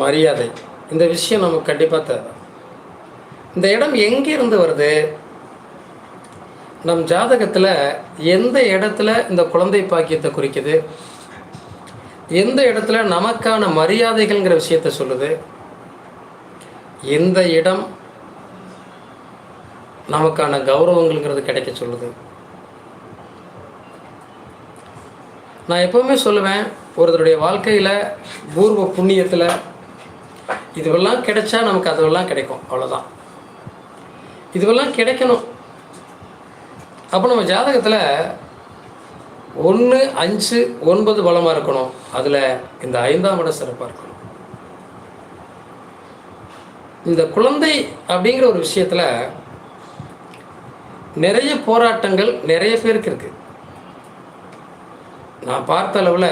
மரியாதை, இந்த விஷயம் நமக்கு கண்டிப்பாக தேவை. இந்த இடம் எங்கிருந்து வருது? நம் ஜாதகத்தில் எந்த இடத்துல இந்த குழந்தை பாக்கியத்தை குறிக்குது, எந்த இடத்துல நமக்கான மரியாதைகள்ங்கிற விஷயத்தை சொல்லுது, எந்த இடம் நமக்கான கௌரவங்கள்ங்கிறது கிடைக்க சொல்லுது. நான் எப்போவுமே சொல்லுவேன், ஒருத்தருடைய வாழ்க்கையில் பூர்வ புண்ணியத்தில் இதுவெல்லாம் கிடைச்சா நமக்கு அதுவெல்லாம் கிடைக்கும், அவ்வளோதான். இதுவெல்லாம் கிடைக்கணும். அப்போ நம்ம ஜாதகத்தில் 1, 5, 9 பலமாக இருக்கணும். அதில் இந்த 5ஆம் இடம் சிறப்பாக இருக்கணும். இந்த குழந்தை அப்படிங்கிற ஒரு விஷயத்தில் நிறைய போராட்டங்கள் நிறைய பேருக்கு இருக்குது. நான் பார்த்த அளவில்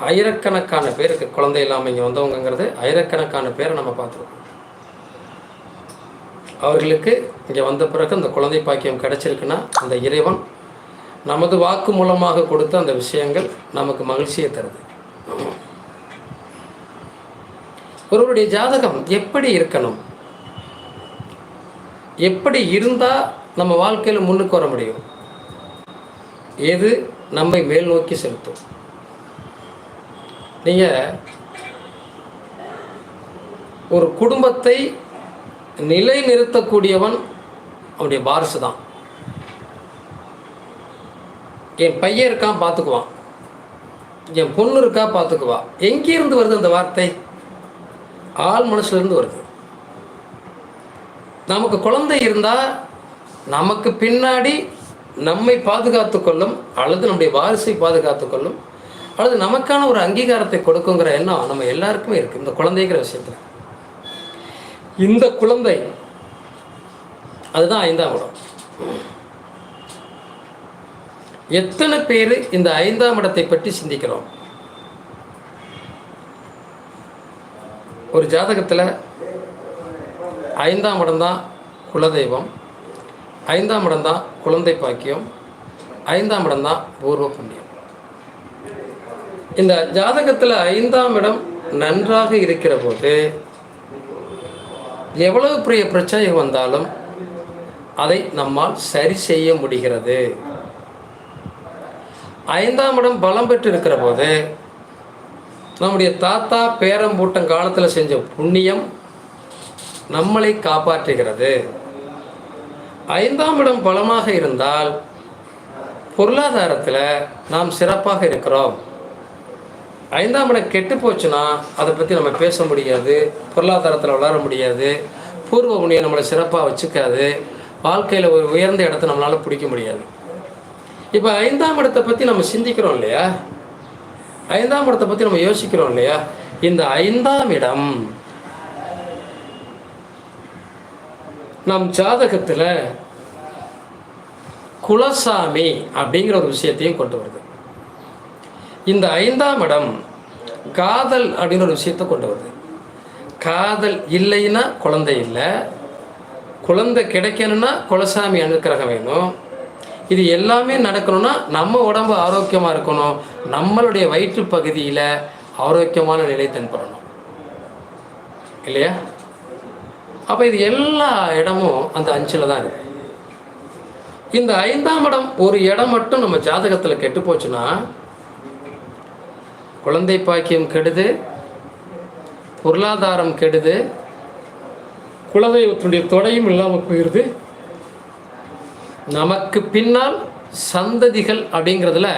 ஆயிரக்கணக்கான பேருக்கு குழந்தை இல்லாமல் இங்கே வந்தவங்கிறது ஆயிரக்கணக்கான பேரை நம்ம பார்த்துருக்கோம். அவர்களுக்கு இங்கே வந்த பிறகு அந்த குழந்தை பாக்கியம் கிடைச்சிருக்குன்னா அந்த இறைவன் நமது வாக்கு மூலமாக கொடுத்த அந்த விஷயங்கள் நமக்கு மகிழ்ச்சியை தருது. ஒருவருடைய ஜாதகம் எப்படி இருக்கணும், எப்படி இருந்தால் நம்ம வாழ்க்கையில் முன்னுக்கு வர முடியும், எது நம்மை மேல் நோக்கி செலுத்தும். நீங்கள் ஒரு குடும்பத்தை நிலை நிறுத்தக்கூடியவன் அவனுடைய வாரிசு தான். என் பையன் இருக்கான் பார்த்துக்குவான், என் பொண்ணு இருக்கா பார்த்துக்குவா. எங்கேருந்து வருது அந்த வார்த்தை? ஆள் மனசுலேருந்து வருது. நமக்கு குழந்தை இருந்தால் நமக்கு பின்னாடி நம்மை பாதுகாத்து கொள்ளும், அல்லது நம்முடைய வாரிசை பாதுகாத்து கொள்ளும், அல்லது நமக்கான ஒரு அங்கீகாரத்தை கொடுக்குங்கிற எண்ணம் நம்ம எல்லாருக்குமே இருக்குது இந்த குழந்தைங்கிற விஷயத்தில். இந்த குழந்தை அதுதான் 5ஆம் இடம். எத்தனை பேர் இந்த 5ஆம் இடத்தை பற்றி சிந்திக்கிறோம்? ஒரு ஜாதகத்தில் 5ஆம் இடம் தான் குலதெய்வம், 5ஆம் இடம் தான் குழந்தை பாக்கியம், 5ஆம் இடம் தான் பூர்வ புண்ணியம். இந்த ஜாதகத்தில் 5ஆம் இடம் நன்றாக இருக்கிற போது எவ்வளவு பெரிய பிரச்சனை வந்தாலும் அதை நம்மால் சரி செய்ய முடிகிறது. 5ஆம் இடம் பலம் பெற்று இருக்கிற போது நம்முடைய தாத்தா பேரம்பூட்டம் காலத்தில் செஞ்ச புண்ணியம் நம்மளை காப்பாற்றுகிறது. 5ஆம் இடம் பலமாக இருந்தால் பொருளாதாரத்தில் நாம் சிறப்பாக இருக்கிறோம். 5ஆம் இடம் கெட்டு போச்சுன்னா அதை பற்றி நம்ம பேச முடியாது, பொருளாதாரத்தில் வளர முடியாது, பூர்வ புண்ணியம் நம்மளை சிறப்பாக வச்சுக்காது, வாழ்க்கையில் ஒரு உயர்ந்த இடத்த நம்மளால் பிடிக்க முடியாது. இப்போ 5ஆம் இடத்தை பற்றி நம்ம சிந்திக்கிறோம் இல்லையா, 5ஆம் இடத்தை பற்றி நம்ம யோசிக்கிறோம் இல்லையா. இந்த 5ஆம் இடம் நம் ஜாதகத்தில் குலசாமி அப்படிங்கிற ஒரு விஷயத்தையும் கொண்டு வருது. இந்த 5ஆம் இடம் காதல் அப்படின்னு ஒரு விஷயத்தை கொண்டு வருது. காதல் இல்லைன்னா குழந்தை இல்லை, குழந்தை கிடைக்கணும்னா குலசாமி அனுக்கிரகம் வேணும். இது எல்லாமே நடக்கணும்னா நம்ம உடம்பு ஆரோக்கியமாக இருக்கணும், நம்மளுடைய வயிற்று பகுதியில் ஆரோக்கியமான நிலை தென்படணும் இல்லையா. அப்போ இது எல்லா இடமும் அந்த 5ல் தான் இருக்கு. இந்த 5ஆம் இடம் ஒரு இடம் மட்டும் நம்ம ஜாதகத்தில் கெட்டு போச்சுன்னா குழந்தை பாக்கியம் கெடுது, பொருளாதாரம் கெடுது, குலதெய்வத்தினுடைய தொடையும் இல்லாமல் போயிடுது. நமக்கு பின்னால் சந்ததிகள் அப்படிங்கிறதுல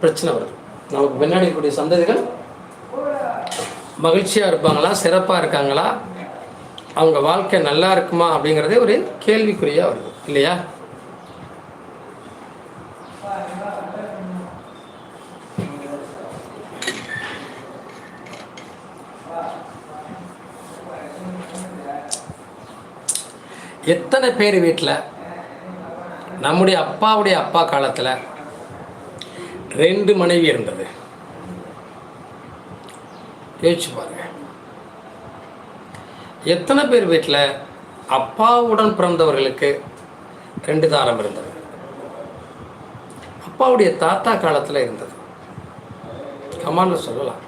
பிரச்சனை வருது. நமக்கு பின்னாடி இருக்கக்கூடிய சந்ததிகள் மகிழ்ச்சியாக இருப்பாங்களா, சிறப்பாக இருக்காங்களா, அவங்க வாழ்க்கை நல்லா இருக்குமா அப்படிங்கிறதே ஒரு கேள்விக்குறியாக வருது இல்லையா. எத்தனை பேர் வீட்டில் நம்முடைய அப்பாவுடைய அப்பா காலத்தில் 2 மனைவி இருந்தது? யோசிச்சு பாருங்க. எத்தனை பேர் வீட்டில் அப்பாவுடன் பிறந்தவர்களுக்கு 2 தாரம் இருந்தது? அப்பாவுடைய தாத்தா காலத்தில் இருந்தது. கமாண்டில் சொல்லலாம்.